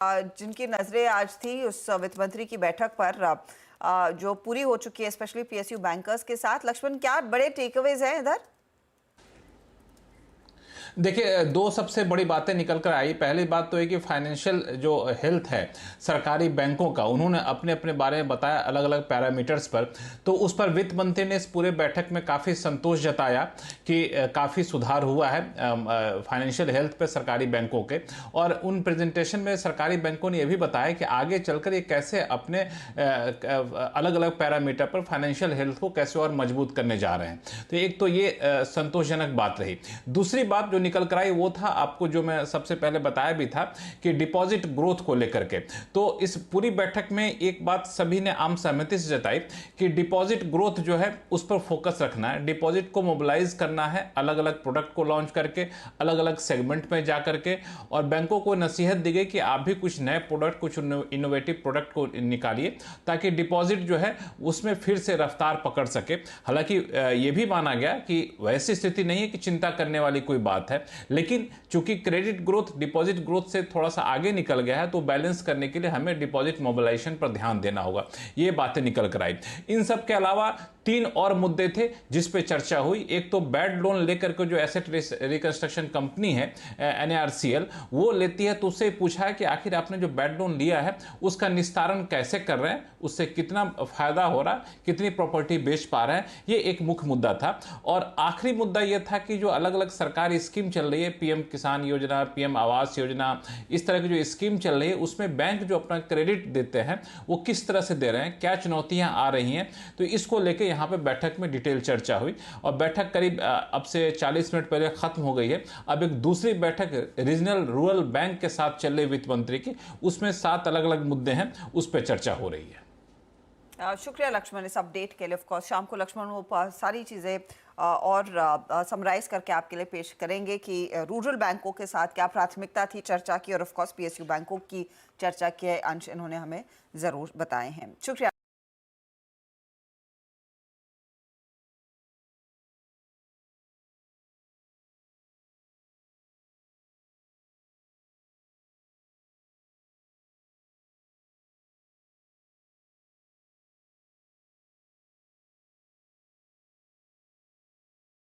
जिनकी नजरें आज थी उस वित्त मंत्री की बैठक पर, जो पूरी हो चुकी है, स्पेशली पीएसयू बैंकर्स के साथ। लक्ष्मण, क्या बड़े टेकअवेज हैं इधर? देखिए, दो सबसे बड़ी बातें निकल कर आई। पहली बात तो है कि फाइनेंशियल जो हेल्थ है सरकारी बैंकों का, उन्होंने अपने अपने बारे में बताया अलग अलग पैरामीटर्स पर। तो उस पर वित्त मंत्री ने इस पूरे बैठक में काफ़ी संतोष जताया कि काफ़ी सुधार हुआ है फाइनेंशियल हेल्थ पे सरकारी बैंकों के। और उन प्रेजेंटेशन में सरकारी बैंकों ने यह भी बताया कि आगे चलकर ये कैसे अपने अलग अलग पैरामीटर पर फाइनेंशियल हेल्थ को कैसे और मजबूत करने जा रहे हैं। तो एक तो ये संतोषजनक बात रही। दूसरी बात जो निकल कर आई वो था, आपको जो मैं सबसे पहले बताया भी था, कि डिपॉजिट ग्रोथ को लेकर के। तो इस पूरी बैठक में एक बात सभी ने आम सहमति से जताई कि डिपॉजिट ग्रोथ जो है उस पर फोकस रखना है, डिपॉजिट को मोबिलाइज करना है अलग अलग प्रोडक्ट को लॉन्च करके, अलग अलग सेगमेंट में जा करके। और बैंकों को नसीहत दी गई कि आप भी कुछ नए प्रोडक्ट, कुछ इनोवेटिव प्रोडक्ट को निकालिए ताकि डिपॉजिट जो है उसमें फिर से रफ्तार पकड़ सके। हालांकि यह भी माना गया कि वैसी स्थिति नहीं है कि चिंता करने वाली कोई बात है, लेकिन चूंकि क्रेडिट ग्रोथ डिपॉजिट ग्रोथ से थोड़ा सा आगे निकल गया है, तो बैलेंस करने के लिए हमें डिपॉजिट मोबिलाइजेशन पर ध्यान देना होगा। ये बातें निकल कर आई। इन सब के अलावा तीन और मुद्दे थे जिस पे चर्चा हुई। एक तो बैड लोन लेकर के जो एसेट रिकंस्ट्रक्शन कंपनी है NARCL वो लेती है, तो उससे पूछा है कि आखिर आपने जो बैड लोन लिया है उसका निस्तारण कैसे कर रहे हैं, उससे कितना फायदा हो रहा है, कितनी प्रॉपर्टी बेच पा रहे हैं। ये एक मुख्य मुद्दा था। और आखिरी मुद्दा यह था कि जो अलग अलग सरकारी स्कीम चल रही है, PM किसान योजना, PM आवास योजना, इस तरह की जो स्कीम चल रही है उसमें बैंक जो अपना क्रेडिट देते हैं वो किस तरह से दे रहे हैं, क्या चुनौतियां आ रही हैं। तो इसको लेकर यहाँ पे बैठक में डिटेल चर्चा हुई। और बैठक करीब अब से 40 मिनट पहले खत्म हो गई है। अब एक दूसरी बैठक रीजनल रूरल बैंक के साथ चल रही वित्त मंत्री की, उसमें 7 अलग अलग मुद्दे हैं, उस पर चर्चा हो रही है। शुक्रिया लक्ष्मण इस अपडेट के लिए। ऑफ कोर्स शाम को लक्ष्मण वो सारी चीज़ें और समराइज करके आपके लिए पेश करेंगे कि रूरल बैंकों के साथ क्या प्राथमिकता थी चर्चा की, और ऑफ कोर्स पीएसयू बैंकों की चर्चा के अंश इन्होंने हमें ज़रूर बताए हैं। शुक्रिया।